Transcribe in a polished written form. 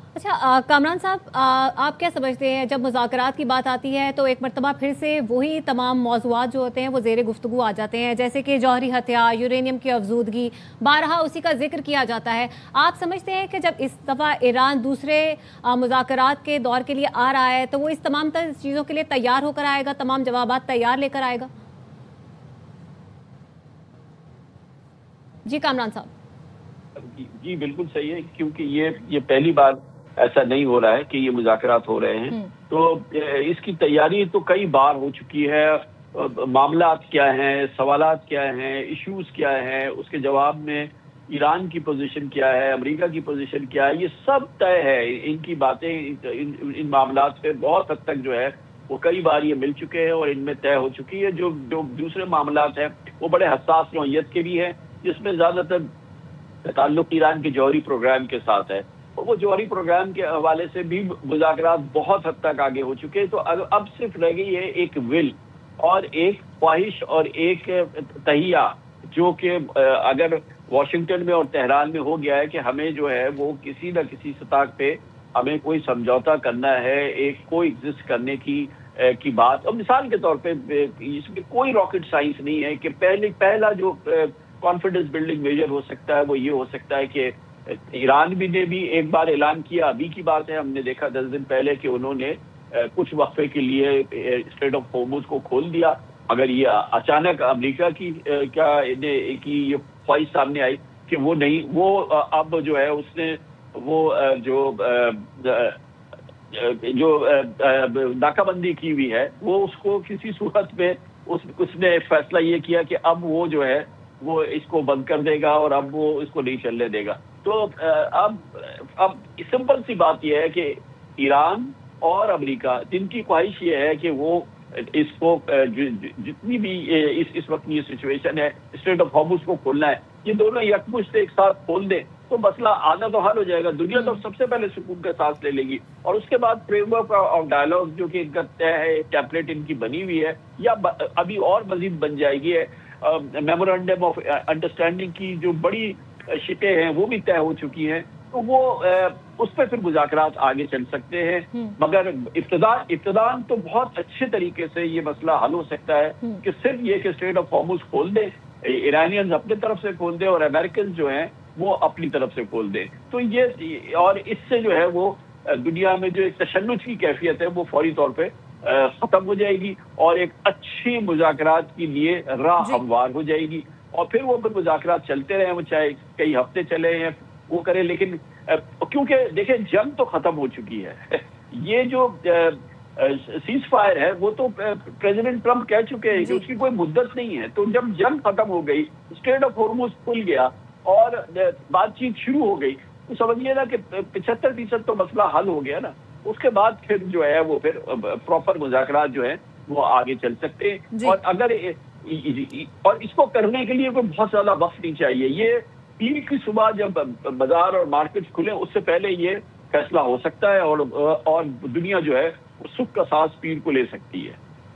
अच्छा कामरान साहब, आप क्या समझते हैं जब मुज़ाकरात की बात आती है तो एक मरतबा फिर से वही तमाम मौज़ूआत जो होते हैं वो ज़ेर गुफ्तगू आ जाते हैं, जैसे कि जौहरी हथियार, यूरेनियम की अफजूदगी, बारहा उसी का जिक्र किया जाता है। आप समझते हैं कि जब इस दफ़ा ईरान दूसरे मुज़ाकरात के दौर के लिए आ रहा है तो वो इस तमाम चीज़ों के लिए तैयार होकर आएगा, तमाम जवाबात तैयार लेकर आएगा? जी कामरान साहब। जी बिल्कुल सही है, क्योंकि ये पहली बार ऐसा नहीं हो रहा है कि ये मुज़ाकरात हो रहे हैं। तो इसकी तैयारी तो कई बार हो चुकी है। मामलात क्या हैं, सवालात क्या हैं, इश्यूज क्या हैं, उसके जवाब में ईरान की पोजीशन क्या है, अमेरिका की पोजीशन क्या है, ये सब तय है। इनकी बातें इन मामलात पे बहुत हद तक जो है वो कई बार ये मिल चुके हैं और इनमें तय हो चुकी है। जो जो दूसरे मामलात हैं वो बड़े हसास नौइयत के भी हैं, जिसमें ज़्यादातर ताल्लुक ईरान के जौहरी प्रोग्राम के साथ है, और वो जौहरी प्रोग्राम के हवाले से भी मुज़ाकरात बहुत हद तक आगे हो चुके हैं। तो अब सिर्फ रह गई है एक विल और एक ख्वाहिश और एक तहिया, जो कि अगर वाशिंगटन में और तेहरान में हो गया है कि हमें जो है वो किसी न किसी सतह पे हमें कोई समझौता करना है, एक को एग्जिस्ट करने की बात। और मिसाल के तौर पे इसमें कोई रॉकेट साइंस नहीं है कि पहला जो कॉन्फिडेंस बिल्डिंग मेजर हो सकता है वो ये हो सकता है कि ईरान ने भी एक बार ऐलान किया, अभी की बात है, हमने देखा 10 दिन पहले कि उन्होंने कुछ वक्फे के लिए स्ट्रेट ऑफ होर्मुज को खोल दिया। अगर ये अचानक अमेरिका की ये ख्वाहिश सामने आई कि वो नहीं, वो अब जो है उसने वो जो नाकाबंदी की हुई है वो उसको किसी सूरत में उसने फैसला ये किया कि अब वो जो है वो इसको बंद कर देगा और अब वो इसको नहीं चलने देगा। तो अब सिंपल सी बात यह है कि ईरान और अमेरिका, जिनकी ख्वाहिश ये है कि वो इसको जितनी भी इस वक्त ये सिचुएशन है, स्ट्रेट ऑफ हॉर्मुज को खोलना है, ये दोनों यकमुश्त एक साथ खोल दें तो मसला आना तो हल हो जाएगा। दुनिया तो सबसे पहले सुकून का सांस ले लेगी, और उसके बाद फ्रेमवर्क ऑफ डायलॉग जो कि इनका तय है, टेम्पलेट इनकी बनी हुई है या अभी और मजीद बन जाएगी है। मेमोरेंडम ऑफ अंडरस्टैंडिंग की जो बड़ी शिटें हैं वो भी तय हो चुकी हैं, तो वो उस पर फिर मुज़ाकरात आगे चल सकते हैं। मगर इब्तिदान तो बहुत अच्छे तरीके से ये मसला हल हो सकता है कि सिर्फ ये कि स्ट्रेट ऑफ हॉर्मुज खोल दे, ईरानियंस अपने तरफ से खोल दे और अमेरिकन जो हैं वो अपनी तरफ से खोल दे। तो ये और इससे जो है वो दुनिया में जो एक तशन्नुज की कैफियत है वो फौरी तौर पे खत्म हो जाएगी और एक अच्छी मुज़ाकरात के लिए राह हमवार हो जाएगी। और फिर वो मुज़ाकरात चलते रहे, वो चाहे कई हफ्ते चले या वो करें, लेकिन क्योंकि देखिए जंग तो खत्म हो चुकी है। ये जो सीज फायर है वो तो प्रेसिडेंट ट्रंप कह चुके हैं कि उसकी कोई मुद्दत नहीं है। तो जब जंग खत्म हो गई, स्ट्रेट ऑफ हॉर्मुज खुल गया और बातचीत शुरू हो गई, तो समझिए ना कि 75% तो मसला हल हो गया ना। उसके बाद फिर जो है वो फिर प्रॉपर मुज़ाकरात जो है वो आगे चल सकते हैं। और अगर और इसको करने के लिए कोई बहुत ज्यादा वक्त नहीं चाहिए। ये पीर की सुबह जब बाजार और मार्केट खुले उससे पहले ये फैसला हो सकता है और दुनिया जो है सुख का सांस पीर को ले सकती है।